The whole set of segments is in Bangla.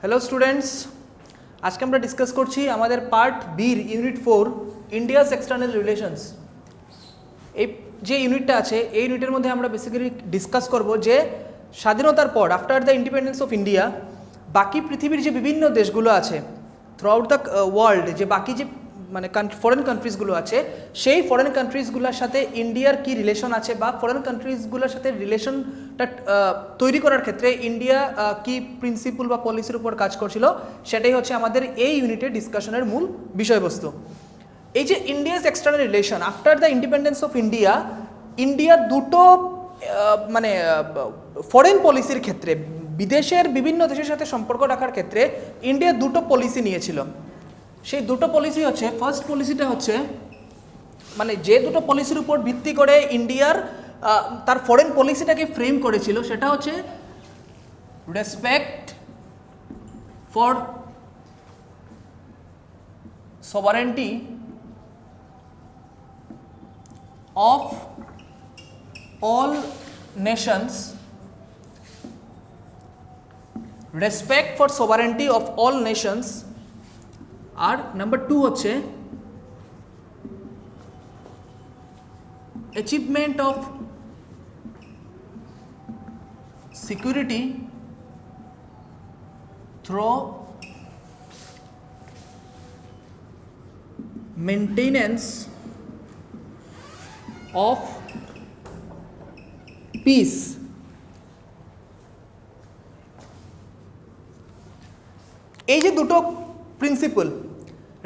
হ্যালো স্টুডেন্টস, আজকে আমরা ডিসকাস করছি আমাদের পার্ট বির ইউনিট 4 ইন্ডিয়াস এক্সটার্নাল রিলেশনস। এই যে ইউনিটটা আছে এই ইউনিটের মধ্যে আমরা বেসিক্যালি ডিসকাস করব যে স্বাধীনতার পর after the independence of India বাকি পৃথিবীর যে বিভিন্ন দেশগুলো আছে থ্রু আউট দ্য ওয়ার্ল্ড, যে বাকি যে মানে ফরেন কান্ট্রিজগুলো আছে সেই ফরেন কান্ট্রিজগুলোর সাথে ইন্ডিয়ার কি রিলেশন আছে বা ফরেন কান্ট্রিজগুলোর সাথে রিলেশনটা তৈরি করার ক্ষেত্রে ইন্ডিয়া কি প্রিন্সিপাল বা পলিসির উপর কাজ করছিল সেটাই হচ্ছে আমাদের এই ইউনিটের ডিসকাশনের মূল বিষয়বস্তু। এই যে India's external relation after the independence of India, India দুটো মানে ফরেন পলিসির ক্ষেত্রে বিদেশের বিভিন্ন দেশের সাথে সম্পর্ক রাখার ক্ষেত্রে ইন্ডিয়া দুটো পলিসি নিয়েছিল। সেই দুটো পলিসি হচ্ছে, ফার্স্ট পলিসিটা হচ্ছে মানে যে দুটো পলিসির উপর ভিত্তি করে ইন্ডিয়ার তার ফরেন পলিসিটাকে ফ্রেম করেছিল সেটা হচ্ছে respect for sovereignty of all nations, respect for sovereignty of all nations, আর নাম্বার 2 হচ্ছে achievement of security through maintenance of peace। এই যে দুটো principal,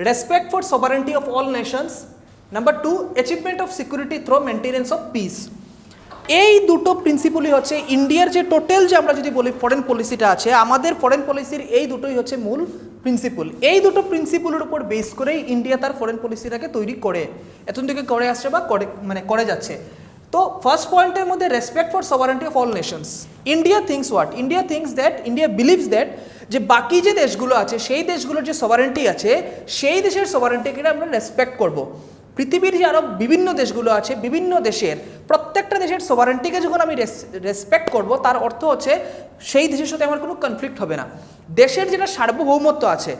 respect for sovereignty of all Nations, number 2 achievement of security through maintenance of piece, এই দুটো প্রিন্সিপালই হচ্ছে ইন্ডিয়ার যে টোটাল যে আমরা যদি বলি ফরেন পলিসিটা আছে, আমাদের ফরেন পলিসির এই দুটোই হচ্ছে মূল প্রিন্সিপাল। এই দুটো প্রিন্সিপালের উপর বেস করেই ইন্ডিয়া তার ফরেন পলিসিটাকে তৈরি করে এতদিন থেকে করে আসছে বা করে যাচ্ছে। তো ফার্স্ট পয়েন্টের মধ্যে respect for sovereignty of all Nations, India things what, India things that, India believes that যে বাকি যে দেশগুলো আছে সেই দেশগুলোর যে সভারেন্টি আছে সেই দেশের সভারেন্টিকে আমরা রেসপেক্ট করব। পৃথিবীর যে আরও বিভিন্ন দেশগুলো আছে, বিভিন্ন দেশের প্রত্যেকটা দেশের সভারেন্টিকে যখন আমি রেসপেক্ট করব তার অর্থ হচ্ছে সেই দেশের সাথে আমার কোনো কনফ্লিক্ট হবে না। দেশের যেটা সার্বভৌমত্ব আছে,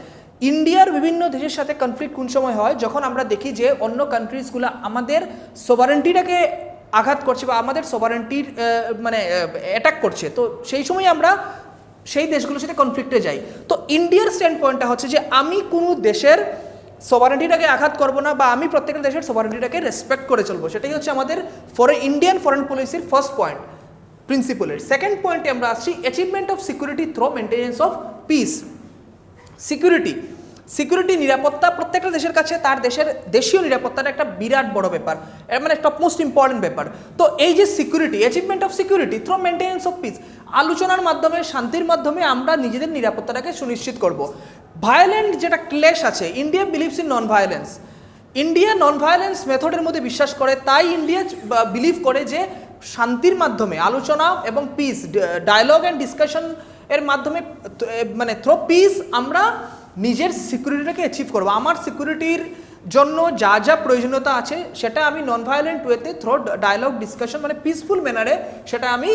ইন্ডিয়ার বিভিন্ন দেশের সাথে কনফ্লিক্ট কোন সময় হয়, যখন আমরা দেখি যে অন্য কান্ট্রিজগুলো আমাদের সভারেন্টিটাকে আঘাত করছে বা আমাদের সভারেন্টির মানে অ্যাটাক করছে, তো সেই সময় আমরা সেই দেশগুলোর সাথে কনফ্লিক্টে যাই। তো ইন্ডিয়ার স্ট্যান্ড পয়েন্টটা হচ্ছে যে আমি কোনো দেশের সভারেন্টিটাকে আঘাত করবো না বা আমি প্রত্যেকটা দেশের সভারেন্টিটাকে রেসপেক্ট করে চলবো, সেটাই হচ্ছে আমাদের ইন্ডিয়ান ফরেন পলিসির ফার্স্ট পয়েন্ট প্রিন্সিপালের। সেকেন্ড পয়েন্টে আমরা আসছি achievement of security through maintenance of piece. Security নিরাপত্তা প্রত্যেকটা দেশের কাছে তার দেশের দেশীয় নিরাপত্তাটা একটা বিরাট বড় ব্যাপার, মানে টপ মোস্ট ইম্পর্টেন্ট ব্যাপার। তো এই যে security, achievement of security through maintenance of piece, আলোচনার মাধ্যমে শান্তির মাধ্যমে আমরা নিজেদের নিরাপত্তাটাকে সুনিশ্চিত করব। ভায়োলেন্ট যেটা ক্লেশ আছে, India believes in non violence, India non violence মেথডের মধ্যে বিশ্বাস করে, তাই ইন্ডিয়া বিলিভ করে যে শান্তির মাধ্যমে আলোচনা এবং পিস, ডায়ালগ অ্যান্ড ডিসকাশন এর মাধ্যমে মানে থ্রু পিস আমরা নিজের সিকিউরিটিটাকে অ্যাচিভ করবো। আমার সিকিউরিটির জন্য যা যা প্রয়োজনীয়তা আছে সেটা আমি নন ভায়োলেন্ট ওয়েতে থ্রু ডায়ালগ ডিসকাশন মানে পিসফুল ম্যানারে সেটা আমি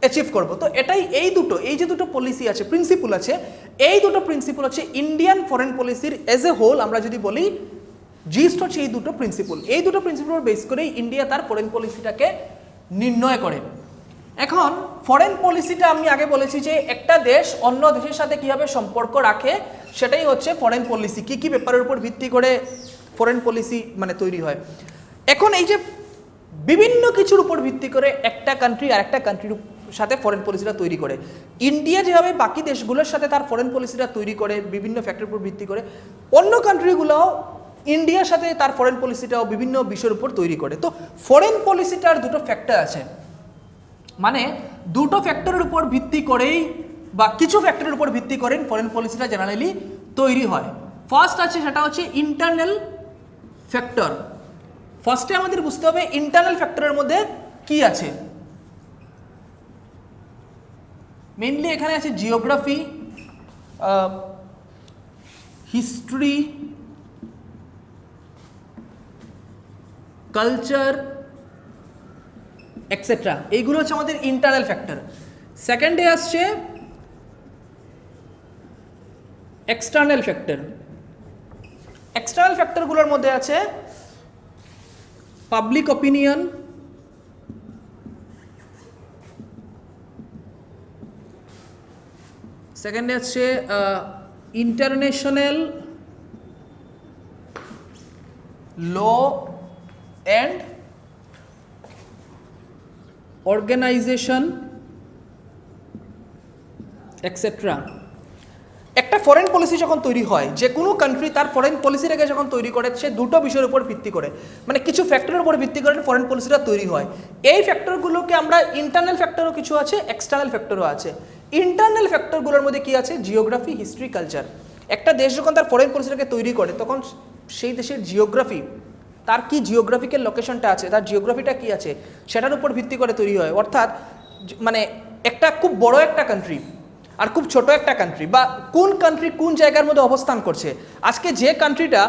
অ্যাচিভ করব। তো এটাই এই যে দুটো পলিসি আছে, প্রিন্সিপাল আছে, এই দুটো প্রিন্সিপাল হচ্ছে ইন্ডিয়ান ফরেন পলিসির এজ এ হোল আমরা যদি বলি জিস্ট হচ্ছে এই দুটো প্রিন্সিপাল। এই দুটো প্রিন্সিপাল বেস করেই ইন্ডিয়া তার ফরেন পলিসিটাকে নির্ণয় করে। এখন ফরেন পলিসিটা আমি আগে বলেছি যে একটা দেশ অন্য দেশের সাথে কীভাবে সম্পর্ক রাখে সেটাই হচ্ছে ফরেন পলিসি, কী কী ব্যাপারের উপর ভিত্তি করে ফরেন পলিসি মানে তৈরি হয়। এখন এই যে বিভিন্ন কিছুর উপর ভিত্তি করে একটা কান্ট্রি আর একটা কান্ট্রির সাথে ফরেন পলিসিটা তৈরি করে, ইন্ডিয়া যেভাবে বাকি দেশগুলোর সাথে তার ফরেন পলিসিটা তৈরি করে বিভিন্ন ফ্যাক্টরের উপর ভিত্তি করে, অন্য কান্ট্রিগুলোও ইন্ডিয়ার সাথে তার ফরেন পলিসিটাও বিভিন্ন বিষয়ের উপর তৈরি করে। তো ফরেন পলিসিটার দুটো ফ্যাক্টর আছে, মানে দুটো ফ্যাক্টরের উপর ভিত্তি করেই বা কিছু ফ্যাক্টরের উপর ভিত্তি করেন ফরেন পলিসিটা জেনারেলি তৈরি হয়। ফার্স্ট আছে সেটা হচ্ছে ইন্টারনাল ফ্যাক্টর। ফার্স্টে আমাদের বুঝতে হবে ইন্টারনাল ফ্যাক্টরের মধ্যে কি আছে। মেইনলি এখানে আছে জিওগ্রাফি, হিস্ট্রি, কালচার, এক্সেট্রা, এইগুলো হচ্ছে আমাদের ইন্টারনাল ফ্যাক্টর। সেকেন্ডে আসছে এক্সটার্নাল ফ্যাক্টর, এক্সটার্নাল ফ্যাক্টরগুলোর মধ্যে আছে পাবলিক অপিনিয়ন, সেকেন্ডে হচ্ছে international law and organization etcetera. একটা ফরেন পলিসি যখন তৈরি হয়, যে কোনো কান্ট্রি তার ফরেন পলিসিটাকে যখন তৈরি করে, সে দুটো বিষয়ের উপর ভিত্তি করে, মানে কিছু ফ্যাক্টরের উপর ভিত্তি করে ফরেন পলিসিটা তৈরি হয়। এই ফ্যাক্টরগুলোকে আমরা ইন্টারনাল ফ্যাক্টরও কিছু আছে, এক্সটার্নাল ফ্যাক্টরও আছে। ইন্টারনাল ফ্যাক্টরগুলোর মধ্যে কি আছে? Geography, history, culture. একটা দেশ যখন তার ফরেন পলিসিটাকে তৈরি করে, তখন সেই দেশের জিওগ্রাফি, তার কি জিওগ্রাফিক্যাল লোকেশনটা আছে, তার জিওগ্রাফিটা কি আছে, সেটার উপর ভিত্তি করে তৈরি হয়। অর্থাৎ মানে একটা খুব বড় একটা কান্ট্রি আর খুব ছোট একটা কান্ট্রি, বা কোন কান্ট্রি কোন জায়গার মধ্যে অবস্থান করছে। আজকে যে কান্ট্রিটা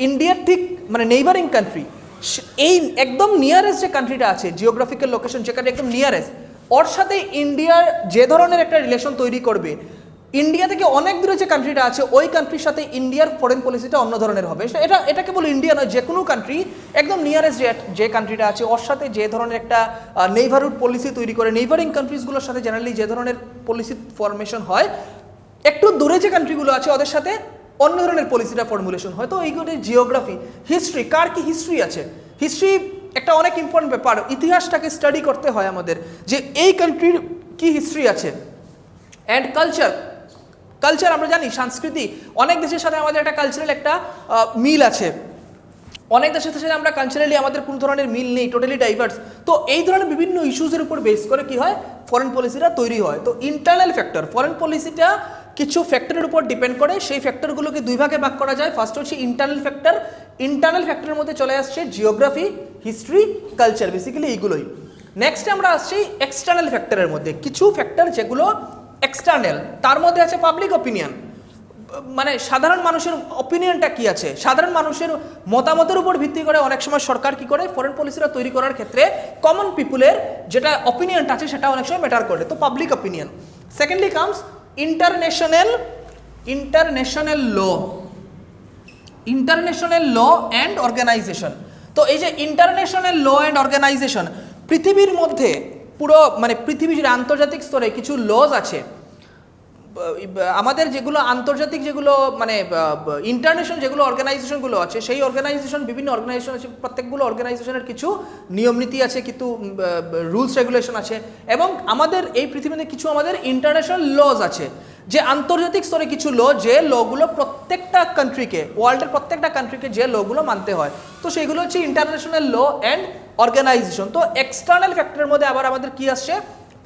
ইন্ডিয়ার ঠিক মানে নেইবারিং কান্ট্রি, এই একদম নিয়ারেস্ট যে কান্ট্রিটা আছে, জিওগ্রাফিক্যাল লোকেশন যেখানে একদম নিয়ারেস্ট, ওর সাথে ইন্ডিয়ার যে ধরনের একটা রিলেশন তৈরি করবে, ইন্ডিয়া থেকে অনেক দূরে যে কান্ট্রিটা আছে ওই কান্ট্রির সাথে ইন্ডিয়ার ফরেন পলিসিটা অন্য ধরনের হবে। এটা কেবল ইন্ডিয়া নয়, যে কোনো কান্ট্রি একদম নিয়ারেস্ট যে কান্ট্রিটা আছে ওর সাথে যে ধরনের একটা নেইবারহুড পলিসি তৈরি করে, নেইবারিং কান্ট্রিজগুলোর সাথে জেনারেলি যে ধরনের পলিসি ফরমেশন হয়, একটু দূরে যে কান্ট্রিগুলো আছে ওদের সাথে অন্য ধরনের পলিসিটা ফর্মুলেশন হয়। তো এইগুলো জিওগ্রাফি, হিস্ট্রি, কার কি হিস্ট্রি আছে, হিস্ট্রি একটা অনেক ইম্পর্টেন্ট ব্যাপার। ইতিহাসটাকে স্টাডি করতে হয় আমাদের, যে এই কান্ট্রির কি হিস্ট্রি আছে। অ্যান্ড কালচার, কালচার আমরা জানি সংস্কৃতি, অনেক দেশের সাথে আমাদের একটা কালচারাল একটা মিল আছে, অনেক দেশের সাথে আমরা কালচারালি আমাদের কোনো ধরনের মিল নেই, টোটালি ডাইভার্স। তো এই ধরনের বিভিন্ন ইস্যুসের উপর বেস করে কি হয়, ফরেন পলিসিটা তৈরি হয়। তো ইন্টারনাল ফ্যাক্টর, ফরেন পলিসিটা কিছু ফ্যাক্টরের উপর ডিপেন্ড করে, সেই ফ্যাক্টরগুলোকে দুই ভাগে ভাগ করা যায়। ফার্স্ট হচ্ছে ইন্টারনাল ফ্যাক্টর, ইন্টারনাল ফ্যাক্টরের মধ্যে চলে আসছে জিওগ্রাফি, হিস্ট্রি, কালচার, বেসিক্যালি এইগুলোই। নেক্সট আমরা আসছি এক্সটার্নাল ফ্যাক্টরের মধ্যে, কিছু ফ্যাক্টর যেগুলো এক্সটার্নাল, তার মধ্যে আছে পাবলিক অপিনিয়ন, মানে সাধারণ মানুষের অপিনিয়নটা কি আছে, সাধারণ মানুষের মতামতের উপর ভিত্তি করে অনেক সময় সরকার কি করে ফরেন পলিসিটা তৈরি করার ক্ষেত্রে কমন পিপুলের যেটা অপিনিয়নটা আছে সেটা অনেক সময় ম্যাটার করে। তো public opinion. Secondly comes international law, international law and organization. তো এই যে ইন্টারন্যাশনাল ল অ্যান্ড অর্গানাইজেশন, পৃথিবীর মধ্যে পুরো মানে পৃথিবীর আন্তর্জাতিক স্তরে কিছু লজ আছে, আমাদের যেগুলো আন্তর্জাতিক যেগুলো মানে ইন্টারন্যাশনাল যেগুলো অর্গানাইজেশনগুলো আছে, সেই অর্গানাইজেশন, বিভিন্ন অর্গানাইজেশন আছে, প্রত্যেকগুলো অর্গানাইজেশনের কিছু নিয়মনীতি আছে, কিন্তু রুলস রেগুলেশন আছে। এবং আমাদের এই পৃথিবীতে কিছু আমাদের ইন্টারন্যাশনাল লজ আছে, যে আন্তর্জাতিক স্তরে কিছু ল, যে লগুলো প্রত্যেকটা কান্ট্রিকে, ওয়ার্ল্ডের প্রত্যেকটা কান্ট্রিকে যে লগুলো মানতে হয়। তো সেগুলো হচ্ছে ইন্টারন্যাশনাল ল অ্যান্ড অর্গানাইজেশন। তো এক্সটার্নাল ফ্যাক্টরের মধ্যে আবার আমাদের কি আসছে,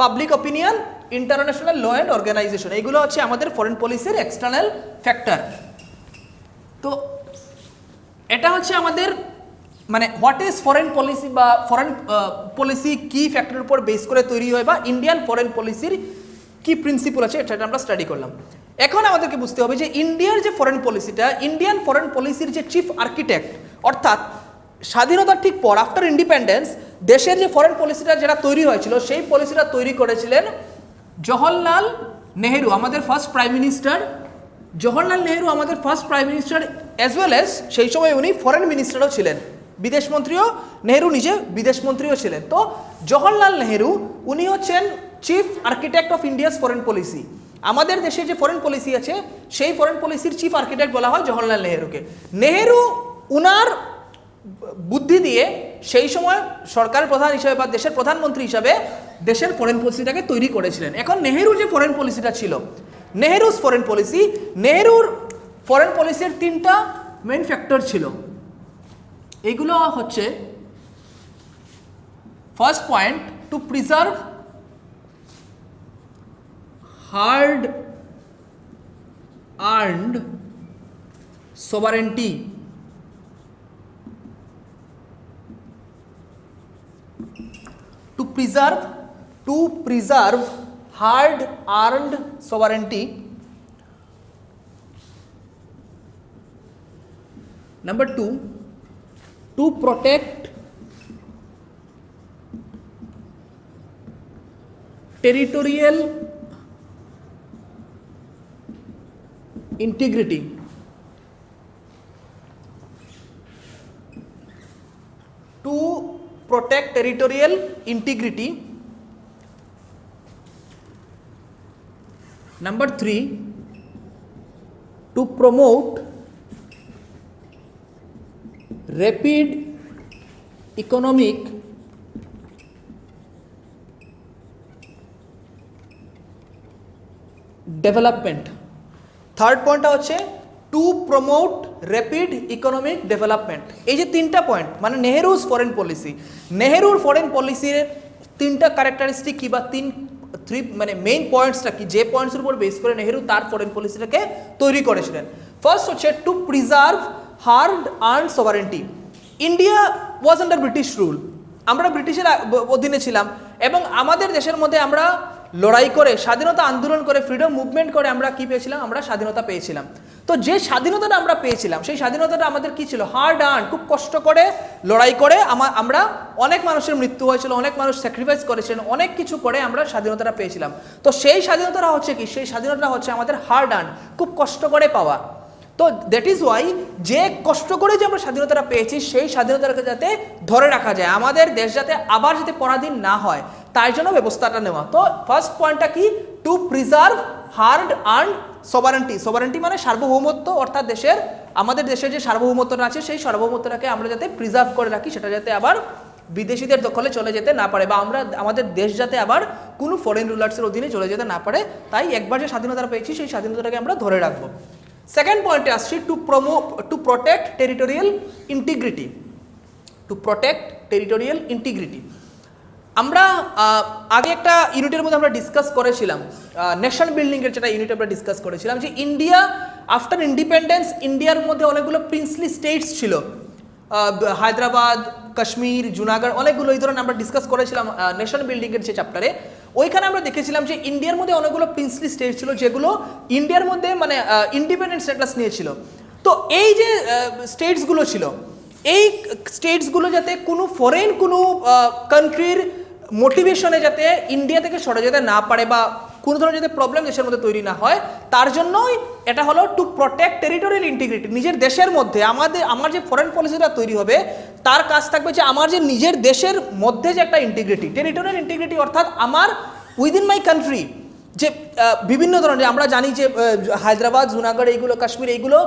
public opinion, international law and organization, এগুলো হচ্ছে আমাদের ফরেন পলিসির এক্সটার্নাল ফ্যাক্টর। তো এটা হচ্ছে আমাদের মানে হোয়াট ইজ ফরেন পলিসি, বা ফরেন পলিসি কি ফ্যাক্টরের উপর বেস করে তৈরি হয়, বা ইন্ডিয়ান ফরেন পলিসির কি প্রিন্সিপল আছে, এটা আমরা স্টাডি করলাম। এখন আমাদেরকে বুঝতে হবে যে ইন্ডিয়ার যে ফরেন পলিসিটা, ইন্ডিয়ান ফরেন পলিসির যে চিফ আর্কিটেক্ট, অর্থাৎ স্বাধীনতার ঠিক পর আফটার ইন্ডিপেন্ডেন্স দেশের যে ফরেন পলিসিটা যেটা তৈরি হয়েছিল, সেই পলিসিটা তৈরি করেছিলেন জওহরলাল নেহেরু, আমাদের first prime minister. Jawaharlal Nehru আমাদের first prime minister, as well as সেই সময় উনি ফরেন মিনিস্টারও ছিলেন, বিদেশমন্ত্রীও, নেহেরু নিজে বিদেশমন্ত্রীও ছিলেন। তো জওহরলাল নেহেরু উনি হচ্ছেন chief architect of India's foreign policy. আমাদের দেশে যে ফরেন পলিসি আছে সেই ফরেন পলিসির চিফ আর্কিটেক্ট বলা হয় জওহরলাল নেহেরুকে। নেহেরু উনার বুদ্ধি দিয়ে সেই সময় সরকারের প্রধান হিসাবে বা দেশের প্রধানমন্ত্রী হিসাবে দেশের ফরেন পলিসিটাকে তৈরি করেছিলেন। এখন নেহেরুর যে ফরেন পলিসিটা ছিল, নেহেরুর ফরেন পলিসির তিনটা মেইন ফ্যাক্টর ছিল। এইগুলো হচ্ছে, first point, two preserve hard earned sovereignty, to preserve hard earned sovereignty. Number 2, to protect territorial integrity. To protect territorial integrity. Number 3, to promote rapid economic development. Third পয়েন্টটা হচ্ছে two promote rapid economic development. এই যে তিনটা পয়েন্ট মানে নেহেরুজ ফরেন পলিসি, নেহেরুর ফরেন পলিসির তিনটা ক্যারেক্টারিস্টিক কি বা থ্রি মানে মেইন পয়েন্টসটা কি, যে পয়েন্টসের উপর বেস করে নেহেরু তার ফরেন পলিসিটাকে তৈরি করেছিলেন। ফার্স্ট হচ্ছে two preserve hard earned sovereignty. India was under British rule, আমরা ব্রিটিশের অধীনে ছিলাম এবং আমাদের দেশের মধ্যে আমরা লড়াই করে স্বাধীনতা আন্দোলন করে ফ্রিডম মুভমেন্ট করে আমরা কি পেয়েছিলাম, আমরা স্বাধীনতা পেয়েছিলাম। তো যে স্বাধীনতাটা আমরা পেয়েছিলাম সেই স্বাধীনতাটা আমাদের কি ছিল, হার্ড আর্ন, খুব কষ্ট করে লড়াই করে আমরা অনেক মানুষের মৃত্যু হয়েছিল, অনেক মানুষ স্যাক্রিফাইস করেছিলেন, অনেক কিছু করে আমরা স্বাধীনতাটা পেয়েছিলাম। তো সেই স্বাধীনতাটা হচ্ছে কি, সেই স্বাধীনতাটা হচ্ছে আমাদের হার্ড আর্ন, খুব কষ্ট করে পাওয়া। তো দ্যাট ইজ ওয়াই যে কষ্ট করে যে আমরা স্বাধীনতাটা পেয়েছি সেই স্বাধীনতাটাকে যাতে ধরে রাখা যায়, আমাদের দেশ যাতে আবার যাতে পরাধীন না হয় তাই জন্য ব্যবস্থাটা নেওয়া। তো ফার্স্ট পয়েন্টটা কি, two preserve hard earned sovereignty. Sovereignty মানে সার্বভৌমত্ব, অর্থাৎ আমাদের দেশের যে সার্বভৌমত্বটা আছে সেই সার্বভৌমত্বটাকে আমরা যাতে প্রিজার্ভ করে রাখি, সেটা যাতে আবার বিদেশিদের দখলে চলে যেতে না পারে বা আমাদের দেশ যাতে আবার কোনো ফরেন রুলার্সের অধীনে চলে যেতে না পারে, তাই একবার যে স্বাধীনতা পেয়েছি সেই স্বাধীনতাটাকে আমরা ধরে রাখবো। সেকেন্ড পয়েন্টে আসছি two protect territorial integrity. Two protect territorial integrity আমরা আগে একটা ইউনিটের মধ্যে আমরা ডিসকাস করেছিলাম, নেশন বিল্ডিংয়ের যেটা ইউনিট আমরা ডিসকাস করেছিলাম যে ইন্ডিয়া আফটার ইন্ডিপেন্ডেন্স ইন্ডিয়ার মধ্যে অনেকগুলো প্রিন্সলি স্টেটস ছিল, হায়দ্রাবাদ, কাশ্মীর, জুনাগড়, অনেকগুলো এই ধরনের আমরা ডিসকাস করেছিলাম নেশন বিল্ডিংয়ের যে চ্যাপ্টারে। ওইখানে আমরা দেখেছিলাম যে ইন্ডিয়ার মধ্যে অনেকগুলো প্রিন্সলি স্টেট ছিল যেগুলো ইন্ডিয়ার মধ্যে মানে ইন্ডিপেন্ডেন্ট স্ট্যাটাস নিয়েছিল। তো এই যে স্টেটসগুলো ছিল, এই স্টেটসগুলো যাতে কোনো ফরেন কোনো কান্ট্রির মোটিভেশনে যাতে ইন্ডিয়া থেকে সরে যেতে না পারে বা কোনো ধরনের যাতে প্রবলেম দেশের মধ্যে তৈরি না হয়, তার জন্যই এটা হলো টু প্রোটেক্ট টেরিটোরিয়াল ইন্টিগ্রিটি। নিজের দেশের মধ্যে আমার যে ফরেন পলিসিটা তৈরি হবে তার কাজ থাকবে যে আমার যে নিজের দেশের মধ্যে যে একটা ইন্টিগ্রিটি, টেরিটোরিয়াল ইন্টিগ্রিটি অর্থাৎ আমার উইদিন মাই কান্ট্রি যে বিভিন্ন ধরনের আমরা জানি যে হায়দ্রাবাদ, জুনাগড় এইগুলো, কাশ্মীর এইগুলো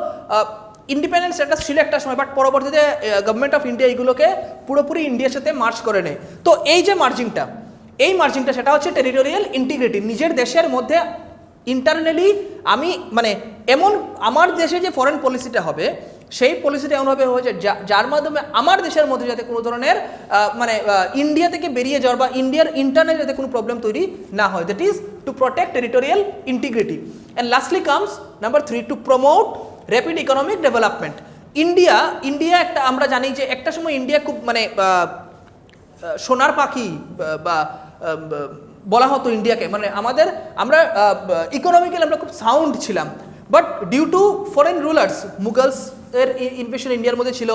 ইন্ডিপেন্ডেন্ট স্ট্যাটাস ছিল একটা সময়, বাট পরবর্তীতে গভর্নমেন্ট অফ ইন্ডিয়া এইগুলোকে পুরোপুরি ইন্ডিয়ার সাথে মার্জ করে নেয়। তো এই যে মার্জিংটা সেটা হচ্ছে টেরিটোরিয়াল ইন্টিগ্রিটি। নিজের দেশের মধ্যে ইন্টারনালি আমি মানে এমন আমার দেশে যে ফরেন পলিসিটা হবে সেই পলিসিটা এমনভাবে হয়েছে যার মাধ্যমে আমার দেশের মধ্যে যাতে কোনো ধরনের মানে ইন্ডিয়া থেকে বেরিয়ে যাওয়ার বা ইন্ডিয়ার ইন্টারনাল যাতে কোনো প্রবলেম তৈরি না হয়, that is two protect territorial integrity. And lastly comes number 3, two promote rapid economic development. India একটা আমরা জানি যে একটা সময় ইন্ডিয়া খুব মানে সোনার পাখি বা বলা হতো ইন্ডিয়াকে, মানে আমরা ইকোনমিক্যালি আমরা খুব সাউন্ড ছিলাম, but due to foreign rulers, Mughals এর ইনভেশন ইন্ডিয়ার মধ্যে ছিল,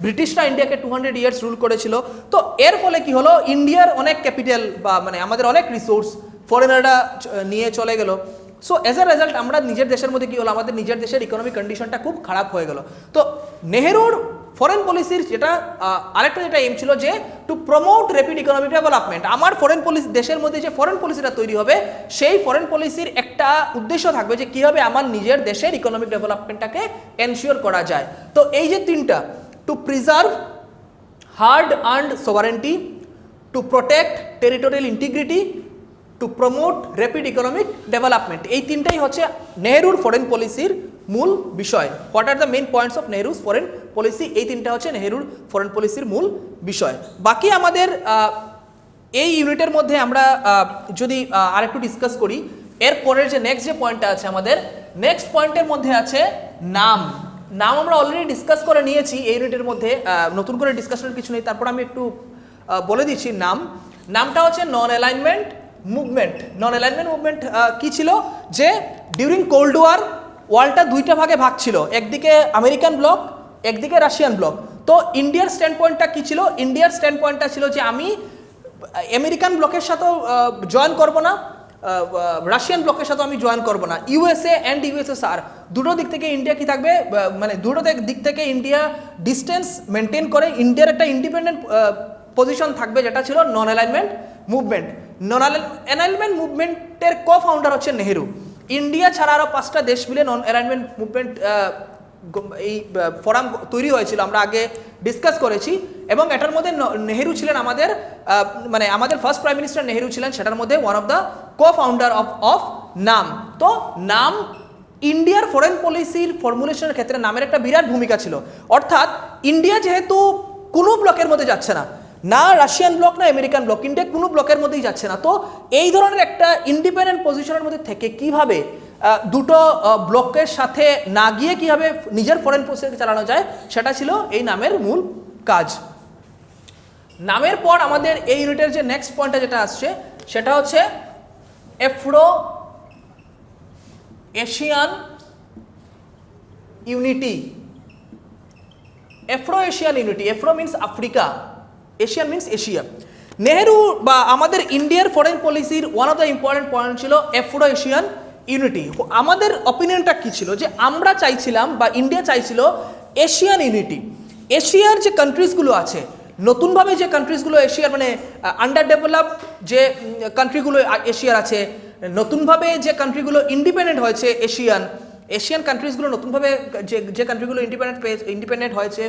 ব্রিটিশরা ইন্ডিয়াকে 200 ইয়ার্স রুল করেছিল। তো এর ফলে কি হলো, ইন্ডিয়ার অনেক ক্যাপিটাল বা মানে আমাদের অনেক রিসোর্স ফরেনাররা নিয়ে চলে গেল। সো অ্যাজ এ রেজাল্ট আমরা নিজের দেশের মধ্যে কি হলো, আমাদের নিজের দেশের ইকোনমিক কন্ডিশনটা খুব খারাপ হয়ে গেল। তো নেহেরুর ফরেন পলিসির যেটা আরেকটা যেটা এম ছিল যে two promote rapid economic development. আমার ফরেন পলিসি দেশের মধ্যে যে ফরেন পলিসিটা তৈরি হবে সেই ফরেন পলিসির একটা উদ্দেশ্য থাকবে যে কীভাবে আমার নিজের দেশের ইকোনমিক ডেভেলপমেন্টটাকে এনশিওর করা যায়। তো এই যে তিনটা, to preserve hard earned sovereignty, to protect territorial integrity, to promote rapid economic development, এই তিনটাই হচ্ছে নেহেরুর ফরেন পলিসির মূল বিষয়। What are the main points of Nehru's foreign policy, এই তিনটা হচ্ছে নেহেরুর ফরেন পলিসির মূল বিষয়। বাকি আমাদের এই ইউনিটের মধ্যে আমরা যদি আরেকটু ডিসকাস করি, এর পরের যে নেক্সট যে পয়েন্টটা আছে আমাদের নেক্সট পয়েন্টের মধ্যে আছে নাম আমরা অলরেডি ডিসকাস করে নিয়েছি এই ইউনিটের মধ্যে, নতুন করে ডিসকাশনের কিছু নেই। তারপর আমি একটু বলে দিচ্ছি নামটা হচ্ছে নন অ্যালাইনমেন্ট মুভমেন্ট। নন অ্যালাইনমেন্ট মুভমেন্ট কী ছিল, যে ডিউরিং কোল্ড ওয়ার ওয়ার্ল্ডটা দুইটা ভাগে ভাগ ছিল, একদিকে আমেরিকান ব্লক, একদিকে রাশিয়ান ব্লক। তো ইন্ডিয়ার স্ট্যান্ড পয়েন্টটা কী ছিল, ইন্ডিয়ার স্ট্যান্ড পয়েন্টটা ছিল যে আমি আমেরিকান ব্লকের সাথেও জয়েন করবো না, রাশিয়ান ব্লকের সাথে আমি জয়েন করব না। ইউএসএ অ্যান্ড ইউএসএসআর দুটো দিক থেকে ইন্ডিয়া কি থাকবে, মানে দুটো দিক থেকে ইন্ডিয়া ডিস্টেন্স মেনটেন করে ইন্ডিয়ার একটা ইন্ডিপেন্ডেন্ট পজিশন থাকবে, যেটা ছিল নন অ্যালাইনমেন্ট মুভমেন্ট। নন অ্যালাইনমেন্ট মুভমেন্টের কো ফাউন্ডার হচ্ছে নেহেরু। ইন্ডিয়া ছাড়া আরও 5টা দেশ মিলে নন অ্যালাইনমেন্ট মুভমেন্ট এই ফোরাম তৈরি হয়েছিল, আমরা আগে ডিসকাস করেছি। এবং এটার মধ্যে নেহেরু ছিলেন আমাদের মানে আমাদের ফার্স্ট প্রাইম মিনিস্টার নেহেরু ছিলেন সেটার মধ্যে one of the co founder of নাম। তো নাম ইন্ডিয়ার ফরেন পলিসির ফর্মুলেশনের ক্ষেত্রে নামের একটা বিরাট ভূমিকা ছিল। অর্থাৎ ইন্ডিয়া যেহেতু কোনো ব্লকের মধ্যে যাচ্ছে না, না রাশিয়ান ব্লক না আমেরিকান ব্লক, ইন্ডিয়া কোনো ব্লকের মধ্যেই যাচ্ছে না, তো এই ধরনের একটা ইন্ডিপেন্ডেন্ট পজিশনের মধ্যে থেকে কিভাবে দুটো ব্লকের সাথে না গিয়ে কীভাবে নিজের ফরেন পলিসি চালানো যায়, সেটা ছিল এই নামের মূল কাজ। নামের পর আমাদের এই ইউনিটের যে নেক্সট পয়েন্টটা যেটা আসছে সেটা হচ্ছে Afro Asian unity. Afro Asian unity, Afro means Africa, Asian means Asia. Nehru বা আমাদের ইন্ডিয়ার ফরেন পলিসির one of the important point ছিল এফ্রো এশিয়ান ইউনিটি। আমাদের অপিনিয়নটা কী ছিল, যে আমরা চাইছিলাম বা ইন্ডিয়া চাইছিল এশিয়ান ইউনিটি। এশিয়ার যে কান্ট্রিজগুলো আছে, নতুনভাবে যে কান্ট্রিজগুলো এশিয়ার মানে আন্ডার ডেভেলপড যে কান্ট্রিগুলো এশিয়ার আছে, নতুনভাবে যে কান্ট্রিগুলো ইন্ডিপেন্ডেন্ট হয়েছে এশিয়ান কান্ট্রিজগুলো নতুনভাবে যে কান্ট্রিগুলো ইন্ডিপেন্ডেন্ট হয়েছে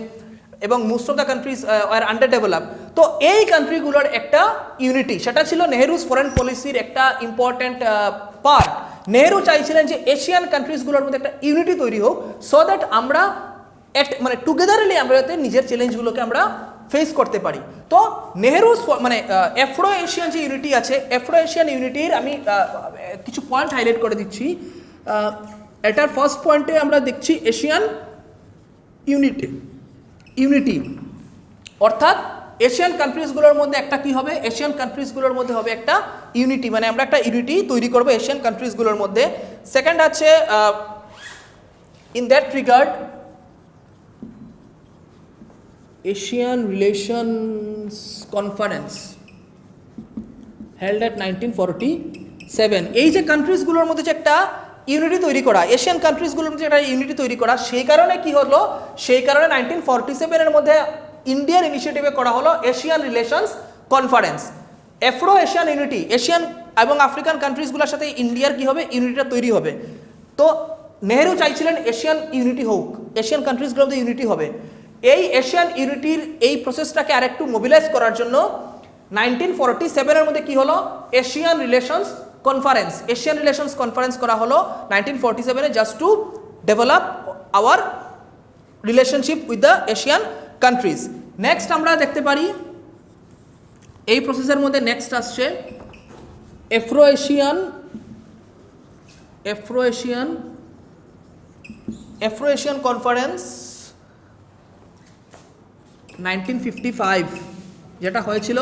এবং most of the countries are under develop, তো এই কান্ট্রিগুলোর একটা ইউনিটি, সেটা ছিল নেহেরুস ফরেন পলিসির একটা ইম্পর্ট্যান্ট পার্ট। নেহেরু চাইছিলেন যে এশিয়ান কান্ট্রিজগুলোর মধ্যে একটা ইউনিটি তৈরি হোক, সো দ্যাট আমরা মানে টুগেদারলি আমরা যাতে নিজের চ্যালেঞ্জগুলোকে আমরা ফেস করতে পারি। তো নেহেরু মানে এফ্রো এশিয়ান যে ইউনিটি আছে, এফ্রো এশিয়ান ইউনিটির আমি কিছু পয়েন্ট হাইলাইট করে দিচ্ছি। এটার ফার্স্ট পয়েন্টে আমরা দেখছি এশিয়ান ইউনিটি, অর্থাৎ এশিয়ান কান্ট্রিজগুলোর মধ্যে একটা কি হবে, এশিয়ান কান্ট্রিজগুলোর মধ্যে হবে একটা ইউনিটি, মানে আমরা একটা ইউনিটি তৈরি করবো এশিয়ান কান্ট্রিজগুলোর মধ্যে। সেকেন্ড আছে in that regard Asian relations conference held at 1947। এই যে কান্ট্রিজগুলোর মধ্যে যে একটা ইউনিটি তৈরি করা, এশিয়ান কান্ট্রিজগুলোর মধ্যে একটা ইউনিটি তৈরি করা, সেই কারণে কি হলো, সেই কারণে 1947-এর মধ্যে ইন্ডিয়ার ইনিশিয়েটিভে করা হলো Asian relations conference. Afro Asian unity, Asian এবং আফ্রিকান কান্ট্রিজগুলোর সাথে ইন্ডিয়ার কি হবে, ইউনিটিটা তৈরি হবে। তো নেহেরু চাইছিলেন এশিয়ান ইউনিটি হোক, এশিয়ান কান্ট্রিজগুলোর মধ্যে ইউনিটি হবে। এই এশিয়ান ইউনিটির এই প্রসেসটাকে আরেকটু মোবিলাইজ করার জন্য 1947-এর মধ্যে কি হলো, এশিয়ান রিলেশনস কনফারেন্স করা হলো 1947-এ, just to develop our relationship with the Asian countries. Next আমরা দেখতে পারি এই প্রসেসের মধ্যে নেক্সট আসছে এফ্রো এশিয়ান কনফারেন্স 1955, যেটা হয়েছিল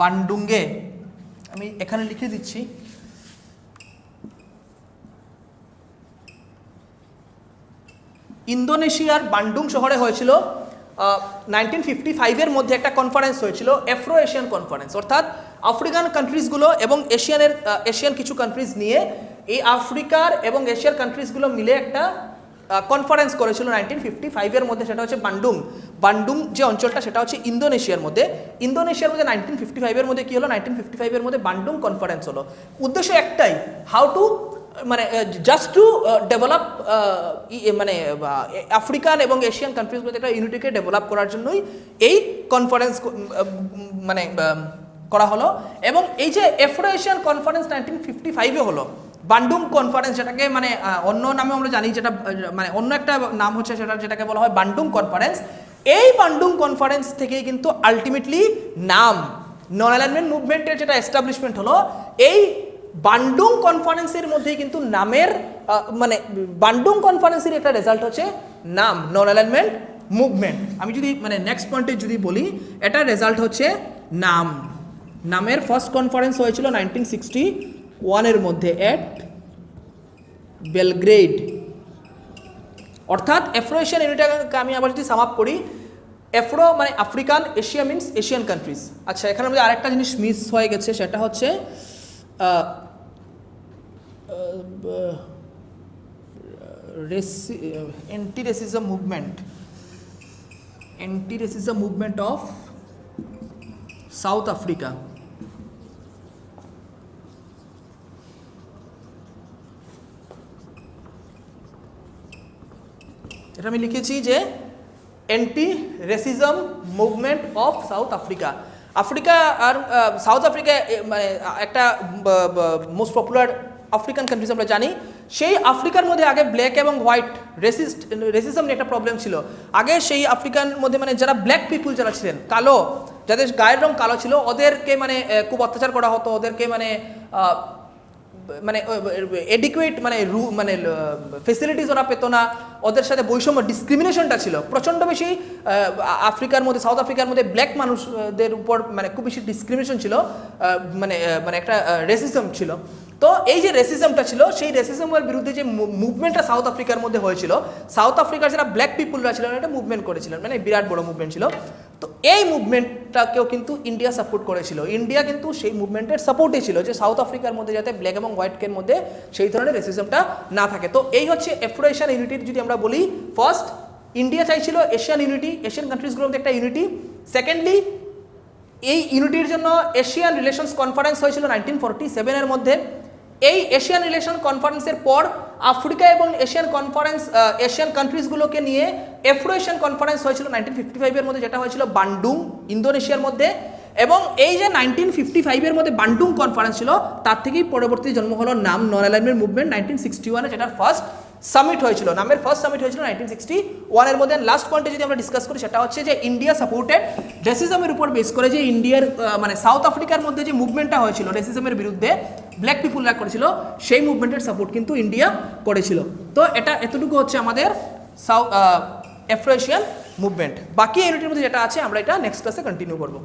বান্ডুঙ্গে। আমি এখানে লিখে দিচ্ছি, ইন্দোনেশিয়ার বান্ডুং শহরে হয়েছিল 1955-এর মধ্যে একটা কনফারেন্স হয়েছিল, এফ্রো এশিয়ান কনফারেন্স, অর্থাৎ আফ্রিকান কান্ট্রিজগুলো এবং এশিয়ান কিছু কান্ট্রিজ নিয়ে এই আফ্রিকার এবং এশিয়ার কান্ট্রিজগুলো মিলে একটা কনফারেন্স করেছিল 1955-এর মধ্যে, সেটা হচ্ছে বান্ডুং যে অঞ্চলটা সেটা হচ্ছে ইন্দোনেশিয়ার মধ্যে 1955-এর মধ্যে কি হলো, 1955-এর মধ্যে বান্ডুং কনফারেন্স হলো। উদ্দেশ্য একটাই, হাউ টু মানে জাস্ট টু ডেভেলপ মানে আফ্রিকান এবং এশিয়ান কান্ট্রিজগুলোতে একটা ইউনিটিকে ডেভেলপ করার জন্যই এই কনফারেন্স মানে করা হলো। এবং এই যে এফ্রো এশিয়ান কনফারেন্স 1955-এ হলো, বান্ডুং কনফারেন্স, যেটাকে মানে অন্য নামে আমরা জানি, যেটা মানে অন্য একটা নাম হচ্ছে যেটাকে বলা হয় বান্ডুং কনফারেন্স। এই বান্ডুং কনফারেন্স থেকেই কিন্তু আলটিমেটলি নাম নন অ্যালাইনমেন্ট মুভমেন্টের যেটা এস্টাবলিশমেন্ট হলো, এই বান্ডুং কনফারেন্সের মধ্যেই কিন্তু নামের মানে বান্ডুং কনফারেন্সের একটা রেজাল্ট হচ্ছে নাম, নন অ্যালাইনমেন্ট মুভমেন্ট। আমি যদি মানে নেক্সট পয়েন্টে যদি বলি, এটা রেজাল্ট হচ্ছে নামের ফার্স্ট কনফারেন্স হয়েছিল 1961-এর মধ্যে এট বেলগ্রেড। অর্থাৎ এফ্রো এশিয়ান ইউনিটিকে আমি আবার যদি সাম আপ করি, এফ্রো মানে African, Asia means Asian countries. আচ্ছা, এখানে আমাদের আরেকটা জিনিস মিস হয়ে গেছে, সেটা হচ্ছে anti-racism movement of South Africa. এটা আমি লিখেছি যে anti racism movement of South Africa. Africa আর সাউথ আফ্রিকা মানে একটা মোস্ট পপুলার আফ্রিকান কান্ট্রিজ আমরা জানি। সেই আফ্রিকার মধ্যে আগে ব্ল্যাক এবং হোয়াইট রেসিজম নিয়ে একটা প্রবলেম ছিল। আগে সেই আফ্রিকার মধ্যে মানে যারা ব্ল্যাক পিপুল যারা ছিলেন, কালো, যাদের গায়ের রং কালো ছিল, ওদেরকে মানে খুব অত্যাচার করা হতো, ওদেরকে মানে মানে এডিকুয়েট মানে ফেসিলিটিস ওরা পেতো না, ওদের সাথে বৈষম্য ডিসক্রিমিনেশনটা ছিল প্রচণ্ড বেশি। আফ্রিকার মধ্যে সাউথ আফ্রিকার মধ্যে ব্ল্যাক মানুষদের উপর মানে খুব বেশি ডিসক্রিমিনেশন ছিল, মানে একটা রেসিজম ছিল। তো এই যে রেসিজমটা ছিল, সেই রেসিজমের বিরুদ্ধে যে মুভমেন্টটা সাউথ আফ্রিকার মধ্যে হয়েছিল, সাউথ আফ্রিকার যারা ব্ল্যাক পিপুলরা ছিলেন একটা মুভমেন্ট করেছিলেন, মানে বিরাট বড় মুভমেন্ট ছিল। তো এই মুভমেন্টটাকেও কিন্তু ইন্ডিয়া সাপোর্ট করেছিল। ইন্ডিয়া কিন্তু সেই মুভমেন্টের সাপোর্টে ছিল যে সাউথ আফ্রিকার মধ্যে যাতে ব্ল্যাক এবং হোয়াইটের মধ্যে সেই ধরনের রেসিজমটা না থাকে। তো এই হচ্ছে আফ্রো এশিয়ান ইউনিটির যদি আমরা বলি, ফার্স্ট ইন্ডিয়া চাইছিল এশিয়ান ইউনিটি, এশিয়ান কান্ট্রিজগুলোর মধ্যে একটা ইউনিটি। সেকেন্ডলি এই ইউনিটির জন্য এশিয়ান রিলেশনস কনফারেন্স হয়েছিল 1947-এর মধ্যে। এই এশিয়ান রিলেশন কনফারেন্সের পর আফ্রিকা এবং এশিয়ান কান্ট্রিজগুলোকে নিয়ে আফ্রো এশিয়ান কনফারেন্স হয়েছিল 1955-এর মধ্যে, যেটা হয়েছিল বান্ডুং ইন্দোনেশিয়ার মধ্যে। এবং এই যে 1955-এর মধ্যে বান্ডুং কনফারেন্স ছিল, তার থেকেই পরবর্তী জন্ম হলো নাম নন অ্যালাইনমেন্ট মুভমেন্ট 1961-এ, যেটার ফার্স্ট সামিট হয়েছিল, নামের ফার্স্ট সামিট হয়েছিল 1961-এর মধ্যে। লাস্ট পয়েন্টে যদি আমরা ডিসকাস করি, সেটা হচ্ছে যে ইন্ডিয়া সাপোর্টেড রেসিজমের উপর বেস করে যে ইন্ডিয়ার মানে সাউথ আফ্রিকার মধ্যে যে মুভমেন্টটা হয়েছিল রেসিজমের বিরুদ্ধে, ব্ল্যাক পিপুলরা করেছিল, সেই মুভমেন্টের সাপোর্ট কিন্তু ইন্ডিয়া করেছিল। তো এটা এতটুকু হচ্ছে আমাদের আফ্রো এশিয়ান মুভমেন্ট। বাকি ইউনিটের মধ্যে যেটা আছে আমরা এটা নেক্সট ক্লাসে কন্টিনিউ করবো।